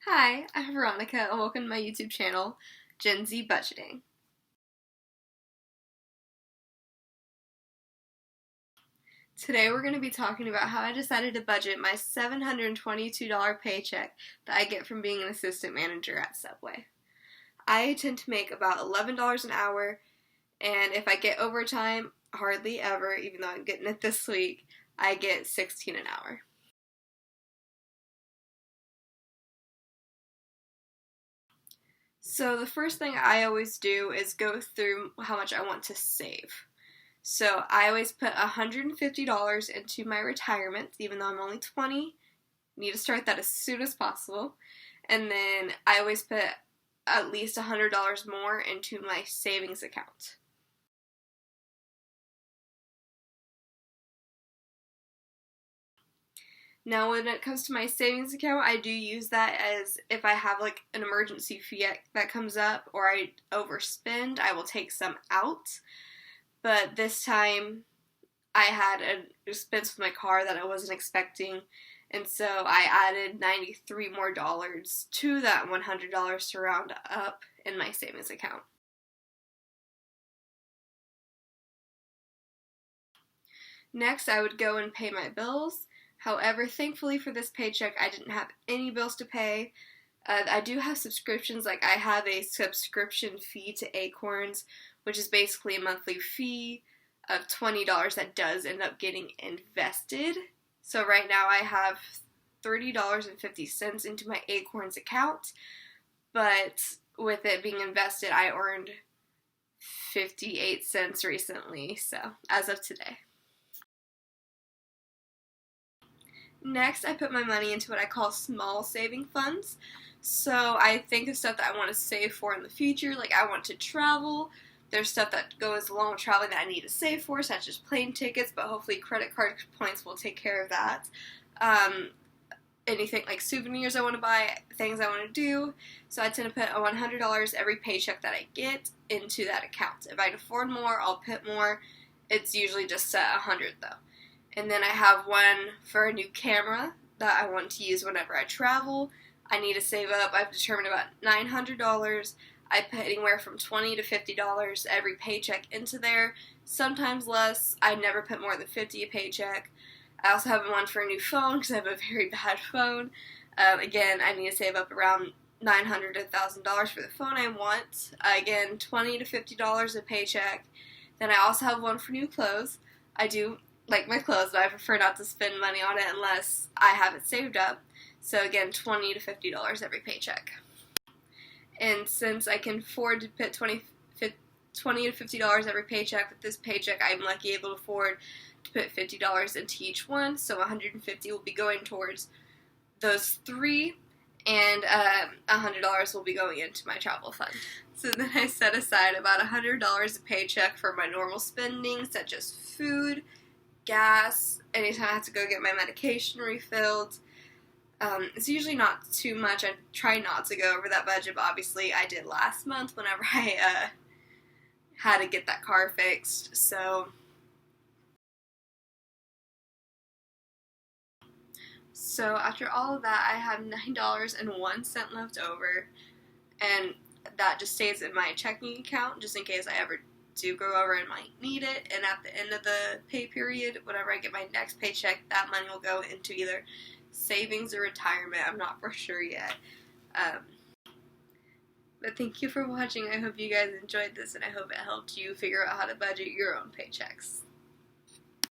Hi, I'm Veronica and welcome to my YouTube channel, Gen Z Budgeting. Today we're going to be talking about how I decided to budget my $722 paycheck that I get from being an assistant manager at Subway. I tend to make about $11 an hour, and if I get overtime, hardly ever, even though I'm getting it this week, I get $16 an hour. So the first thing I always do is go through how much I want to save. So I always put $150 into my retirement, even though I'm only 20. Need to start that as soon as possible. And then I always put at least $100 more into my savings account. Now, when it comes to my savings account, I do use that as if I have like an emergency fee that comes up or I overspend, I will take some out. But this time, I had an expense with my car that I wasn't expecting, and so I added $93 more to that $100 to round up in my savings account. Next, I would go and pay my bills. However, thankfully for this paycheck, I didn't have any bills to pay. I do have subscriptions, like I have a subscription fee to Acorns, which is basically a monthly fee of $20 that does end up getting invested. So right now I have $30.50 into my Acorns account, but with it being invested, I earned 58 cents recently, so as of today. Next, I put my money into what I call small saving funds. So I think of stuff that I want to save for in the future, like I want to travel. There's stuff that goes along with traveling that I need to save for, such as plane tickets, but hopefully credit card points will take care of that. Anything like souvenirs I want to buy, things I want to do. So I tend to put $100 every paycheck that I get into that account. If I can afford more, I'll put more. It's usually just set $100 though. And then I have one for a new camera that I want to use whenever I travel. I need to save up. I've determined about $900. I put anywhere from $20 to $50 every paycheck into there. Sometimes less. I never put more than $50 a paycheck. I also have one for a new phone because I have a very bad phone. Again, I need to save up around $900 to $1,000 for the phone I want. Again, $20 to $50 a paycheck. Then I also have one for new clothes. I do like my clothes, but I prefer not to spend money on it unless I have it saved up. So again, $20 to $50 every paycheck. And since I can afford to put $20 to $50 every paycheck, with this paycheck I'm lucky able to afford to put $50 into each one. So $150 will be going towards those three, and $100 will be going into my travel fund. So then I set aside about $100 a paycheck for my normal spending, such as food, gas, anytime I have to go get my medication refilled. It's usually not too much. I try not to go over that budget, but obviously I did last month whenever I had to get that car fixed. So after all of that, I have $9.01 left over, and that just stays in my checking account just in case I ever do go over and might need it. And at the end of the pay period, whenever I get my next paycheck, that money will go into either savings or retirement. I'm not for sure yet. But thank you for watching. I hope you guys enjoyed this, and I hope it helped you figure out how to budget your own paychecks.